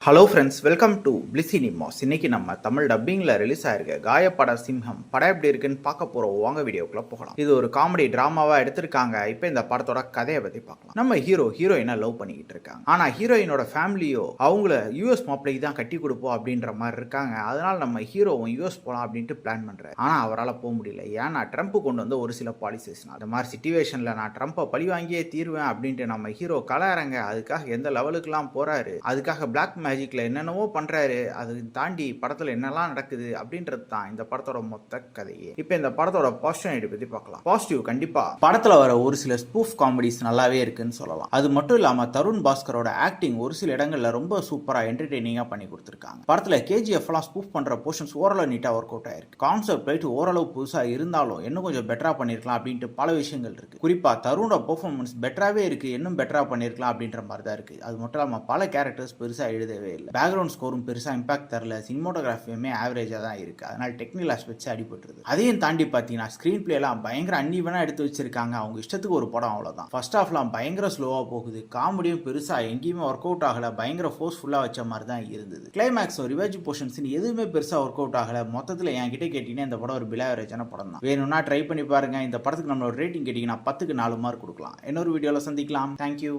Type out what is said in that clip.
Hello friends, welcome to பிளிஸி நிமாஸ். இன்னைக்கு நம்ம தமிழ் டப்பிங்கில் ரிலீஸ் ஆயிருக்க காயப்பட சிம்ஹம் படம் எப்படி இருக்குன்னு பார்க்க போகிறோம். வாங்க வீடியோக்குள்ள போகலாம். இது ஒரு காமெடி டிராமாவாக எடுத்திருக்காங்க. இப்போ இந்த படத்தோட கதையை பற்றி பார்க்கலாம். நம்ம ஹீரோயினை லவ் பண்ணிக்கிட்டு இருக்காங்க. ஆனால் ஹீரோயினோட ஃபேமிலியோ அவங்கள யூஎஸ் மாப்பிளைக்கு தான் கட்டி கொடுப்போம் அப்படின்ற மாதிரி இருக்காங்க. அதனால நம்ம ஹீரோவும் யூஎஸ் போகலாம் அப்படின்ட்டு பிளான் பண்ணுறாரு. ஆனால் அவரால் போக முடியல. ஏன்னா ட்ரம்ப் கொண்டு வந்து ஒரு சில பாலிசிஸ், அந்த மாதிரி சிச்சுவேஷனில் நான் ட்ரம்ப்பை பழி வாங்கியே தீர்வேன் அப்படின்ட்டு நம்ம ஹீரோ கலறங்க. அதுக்காக எந்த லெவலுக்குலாம் போகிறாரு, அதுக்காக பிளாக் மேஜிக்ல என்னென்னவோ பண்றாரு. அதை தாண்டி படத்துல என்னெல்லாம் நடக்குது அப்படின்றது தான் இந்த படத்தோட மொத்த கதையே. இப்போ இந்த படத்தோட பாசிட்டிவ் பத்தி பார்க்கலாம். பாசிட்டிவ் கண்டிப்பா படத்துல வர ஒரு சில ஸ்பூஃப் காமெடிஸ் நல்லாவே இருக்குன்னு சொல்லலாம். அது மட்டும் இல்லாம தருண் பாஸ்கரோட ஆக்டிங் ஒரு சில இடங்கள்ல ரொம்ப சூப்பரா என்டர்டெய்னிங்கா பண்ணி கொடுத்திருக்காங்க. படத்துல கேஜிஎஃப் எல்லாம் ஸ்பூஃப் பண்ற போர்ஷன்ஸ் ஓரளவு நீட்டா ஒர்க் அவுட் ஆயிருக்கு. கான்செப்ட் ரைட் ஓரளவு புதுசா இருந்தாலும் இன்னும் கொஞ்சம் பெட்டரா பண்ணிருக்கலாம் அப்படின்ட்டு பல விஷயங்கள் இருக்கு. குறிப்பா தருணோட பெர்ஃபார்மன்ஸ் பெட்டராவே இருக்கு, இன்னும் பெட்டரா பண்ணிருக்கலாம் அப்படின்ற மாதிரி தான் இருக்கு. அது மட்டும் இல்லாம பல கேரக்டர்ஸ் பெருசா எழுதவே இல்லை. பேக்ரவுண்ட் ஸ்கோரும் பெருசாக இம்பாக்ட் தரல. சினிமோட்டோகிராஃபியுமே ஆவரேஜாக தான் இருக்குது. அதனால் டெக்னிக்கல் ஆஸ்பெக்ட்ஸ் அடிபட்டுருது. அதையும் தாண்டி பார்த்தீங்கன்னா ஸ்க்ரீன் பிளேலாம் பயங்கர அன்இவனாக எடுத்து வச்சிருக்காங்க. அவங்க இஷ்டத்துக்கு ஒரு படம், அவ்வளோதான். ஃபர்ஸ்ட் ஹாஃப்லாம் பயங்கர ஸ்லோவாக போகுது. காமெடியும் பெருசாக எங்கேயுமே ஒர்க் அவுட் ஆகலை. பயங்கர ஃபோர்ஸ்ஃபுல்லாக வச்ச மாதிரி தான் இருந்தது. கிளைமேக்ஸ் ரிவெஞ்ச் போர்ஷன்ஸ் எதுவுமே பெருசாக ஒர்க் அவுட் ஆகலை. மொத்தத்தில் என்கிட்ட கேட்டிங்கன்னா இந்த படம் ஒரு பிலாவரேஜான படம் தான். வேணும்னா ட்ரை பண்ணி பாருங்க. இந்த படத்துக்கு நம்மளோட ரேட்டிங் கேட்டிங்கன்னா 10க்கு 4 மார்க் கொடுக்கலாம். இன்னொரு வீடியோவில் சந்திக்கலாம். தேங்க்யூ.